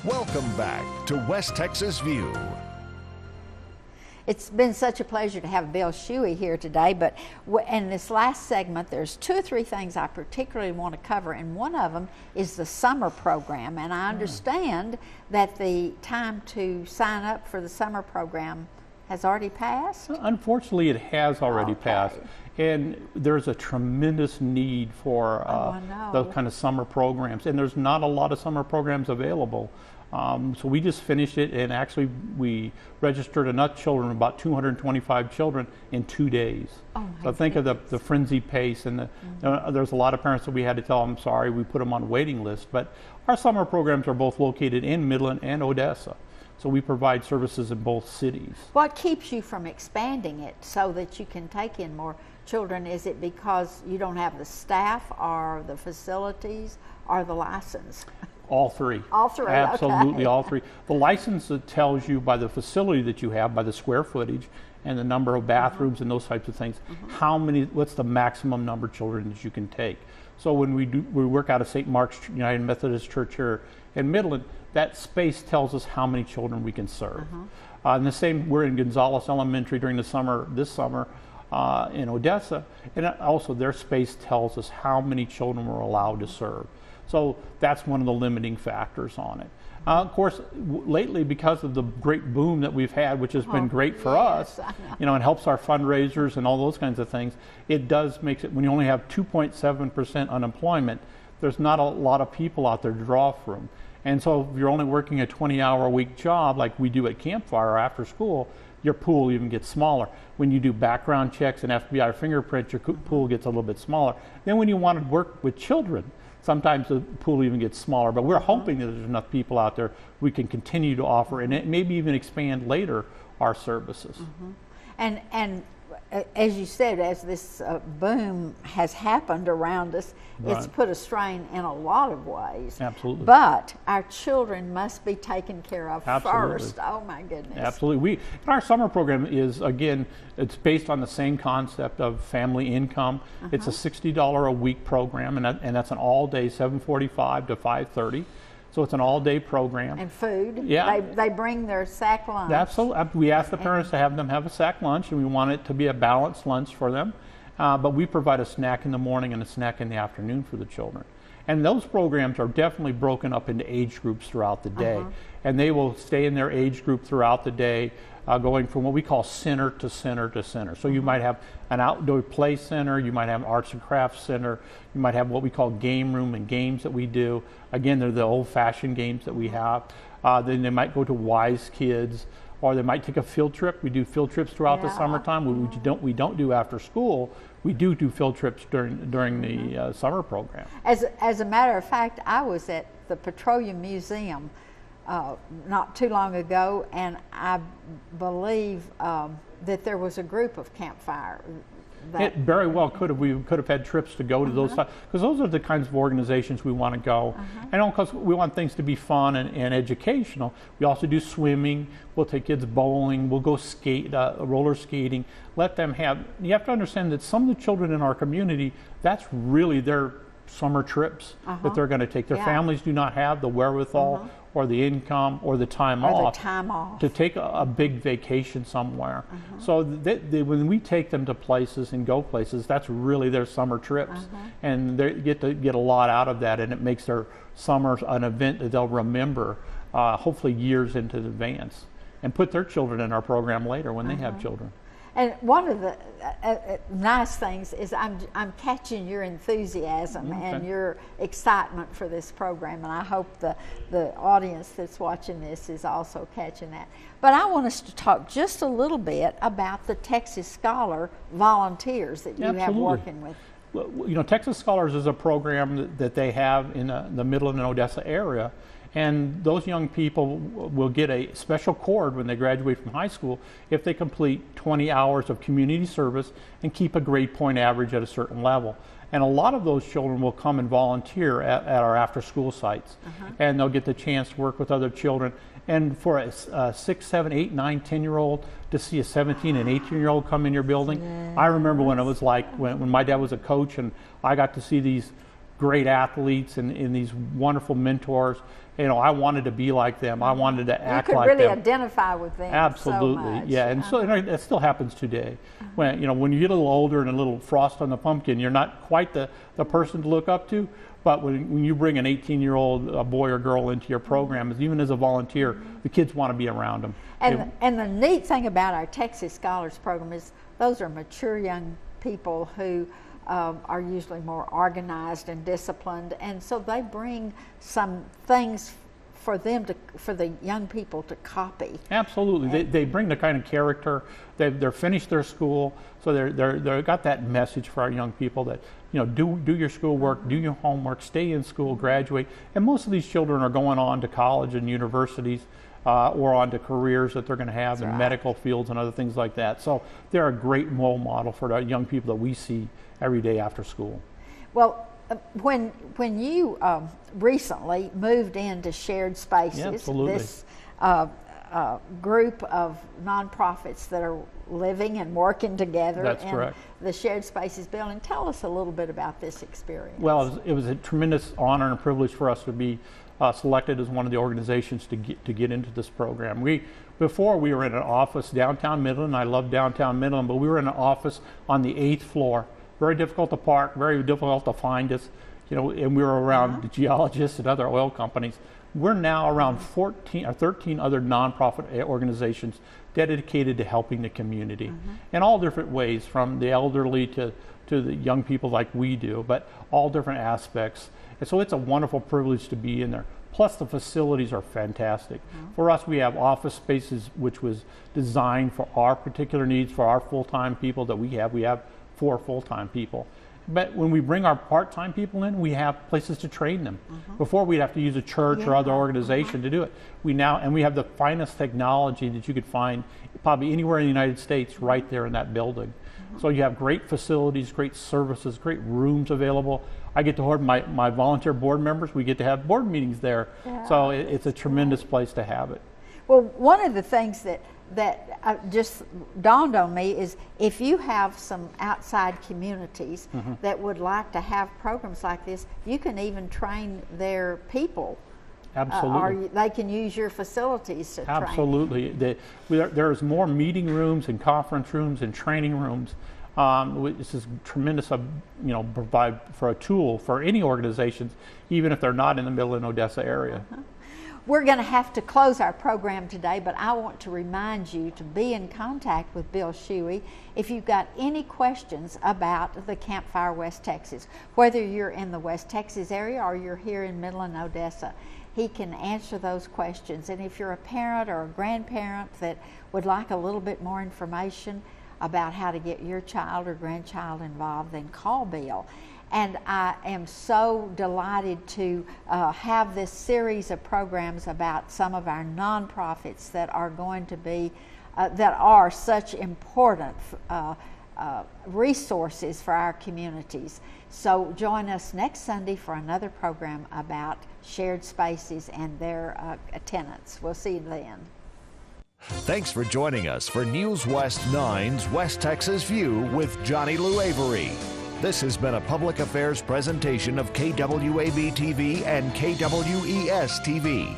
Welcome back to West Texas View. It's been such a pleasure to have Bill Shuey here today, but in this last segment, there's 2 or 3 things I particularly want to cover, and one of them is the summer program, and I understand that the time to sign up for the summer program has already passed? Unfortunately, it has already passed, and there's a tremendous need for those kind of summer programs, and there's not a lot of summer programs available. So we just finished it, and actually we registered enough children, about 225 children, in 2 days. So think of the frenzy pace, and there's a lot of parents that we had to tell them, sorry, we put them on a waiting list. But our summer programs are both located in Midland and Odessa. So we provide services in both cities. What keeps you from expanding it so that you can take in more children? Is it because you don't have the staff or the facilities or the license? All three. All three, absolutely, okay. all three. The license that tells you by the facility that you have, by the square footage and the number of bathrooms and those types of things, what's the maximum number of children that you can take. So when we work out of St. Mark's United Methodist Church here in Midland, that space tells us how many children we can serve. And the same, we're in Gonzales Elementary during the summer, this summer, in Odessa, and also their space tells us how many children we're allowed to serve. So that's one of the limiting factors on it. Of course, lately, because of the great boom that we've had, which has been great for us, you know, it helps our fundraisers and all those kinds of things. It does make it, when you only have 2.7% unemployment, there's not a lot of people out there to draw from. And so if you're only working a 20-hour-a-week job like we do at Campfire after school, your pool even gets smaller. When you do background checks and FBI fingerprints, your pool gets a little bit smaller. Then when you want to work with children, sometimes the pool even gets smaller, but we're hoping that there's enough people out there we can continue to offer and maybe even expand later our services. And as you said, as this boom has happened around us, it's put a strain in a lot of ways. Absolutely. But our children must be taken care of first. Oh my goodness. Absolutely. Our summer program is, again, it's based on the same concept of family income. It's a $60 a week program, and that's an all-day, 7:45 to 5:30. So it's an all-day program. And food. Yeah. They bring their sack lunch. Absolutely. We ask the parents to have them have a sack lunch, and we want it to be a balanced lunch for them. But we provide a snack in the morning and a snack in the afternoon for the children. And those programs are definitely broken up into age groups throughout the day. And they will stay in their age group throughout the day, going from what we call center to center to center. So you might have an outdoor play center, you might have an arts and crafts center, you might have what we call game room and games that we do. Again, they're the old-fashioned games that we have. Then they might go to Wise Kids, or they might take a field trip. We do field trips throughout the summertime. We don't do after school. We do field trips during the summer program. As a matter of fact, I was at the Petroleum Museum not too long ago, and I believe that there was a group of Campfire. It very well could have. We could have had trips to go to those, because those are the kinds of organizations we want to go. And because we want things to be fun and educational. We also do swimming. We'll take kids bowling. We'll go skate, roller skating. Let them have. You have to understand that some of the children in our community, that's really their summer trips that they're going to take. Their families do not have the wherewithal or the income or the time off to take a big vacation somewhere. So when we take them to places and go places, that's really their summer trips. And they get to get a lot out of that, and it makes their summer an event that they'll remember hopefully years into advance, and put their children in our program later when they have children. And one of the nice things is I'm catching your enthusiasm and your excitement for this program, and I hope the audience that's watching this is also catching that. But I want us to talk just a little bit about the Texas Scholar volunteers that you have working with. You know, Texas Scholars is a program that they have in the Midland and Odessa area. And those young people will get a special cord when they graduate from high school if they complete 20 hours of community service and keep a grade point average at a certain level. And a lot of those children will come and volunteer at our after-school sites. And they'll get the chance to work with other children. And for a 6, 7, 8, 9, 10-year-old to see a 17 and 18-year-old come in your building, I remember when it was like when my dad was a coach and I got to see these great athletes and these wonderful mentors you know, I wanted to be like them. I wanted to act You could like really them. identify with them. Absolutely, so much. yeah, and so it still happens today. When you know, when you get a little older and a little frost on the pumpkin, you're not quite the person to look up to. But when you bring an 18-year-old boy or girl into your program, even as a volunteer, the kids want to be around them. And the neat thing about our Texas Scholars Program is those are mature young people who are usually more organized and disciplined, and so they bring some things for the young people to copy. Absolutely, they bring the kind of character. They're finished their school, so they're got that message for our young people that, you know, do your schoolwork, do your homework, stay in school, graduate. And most of these children are going on to college and universities, or on to careers that they're going to have in medical fields and other things like that. So they're a great role model for the young people that we see every day after school. Well, when you recently moved into Shared Spaces, this group of nonprofits that are living and working together in the Shared Spaces building, tell us a little bit about this experience. Well, it was a tremendous honor and a privilege for us to be selected as one of the organizations to get into this program. Before we were in an office downtown Midland. I love downtown Midland, but we were in an office on the 8th floor. Very difficult to park, very difficult to find us, you know, and we were around geologists and other oil companies. We're now around 14 or 13 other nonprofit organizations dedicated to helping the community in all different ways, from the elderly to the young people like we do, but all different aspects. And so it's a wonderful privilege to be in there. Plus the facilities are fantastic. For us, we have office spaces which was designed for our particular needs, for our full-time people that we have. We have 4 full-time people. But when we bring our part-time people in, we have places to train them. Before, we'd have to use a church or other organization to do it. We have the finest technology that you could find probably anywhere in the United States right there in that building. So you have great facilities, great services, great rooms available. I get to hold my volunteer board members. We get to have board meetings there. So it's a tremendous place to have it. Well, one of the things that just dawned on me is if you have some outside communities that would like to have programs like this, you can even train their people. Absolutely. Or they can use your facilities to train. Absolutely. There's more meeting rooms and conference rooms and training rooms. This is tremendous, provide for a tool for any organizations, even if they're not in the Midland, Odessa area. We're going to have to close our program today, but I want to remind you to be in contact with Bill Shuey if you've got any questions about the Campfire West Texas. Whether you're in the West Texas area or you're here in Midland, Odessa, he can answer those questions. And if you're a parent or a grandparent that would like a little bit more information about how to get your child or grandchild involved, then call Bill. And I am so delighted to have this series of programs about some of our nonprofits that are going to be, that are such important resources for our communities. So join us next Sunday for another program about shared spaces and their tenants. We'll see you then. Thanks for joining us for News West 9's West Texas View with Johnny Lou Avery. This has been a public affairs presentation of KWAB TV and KWES TV.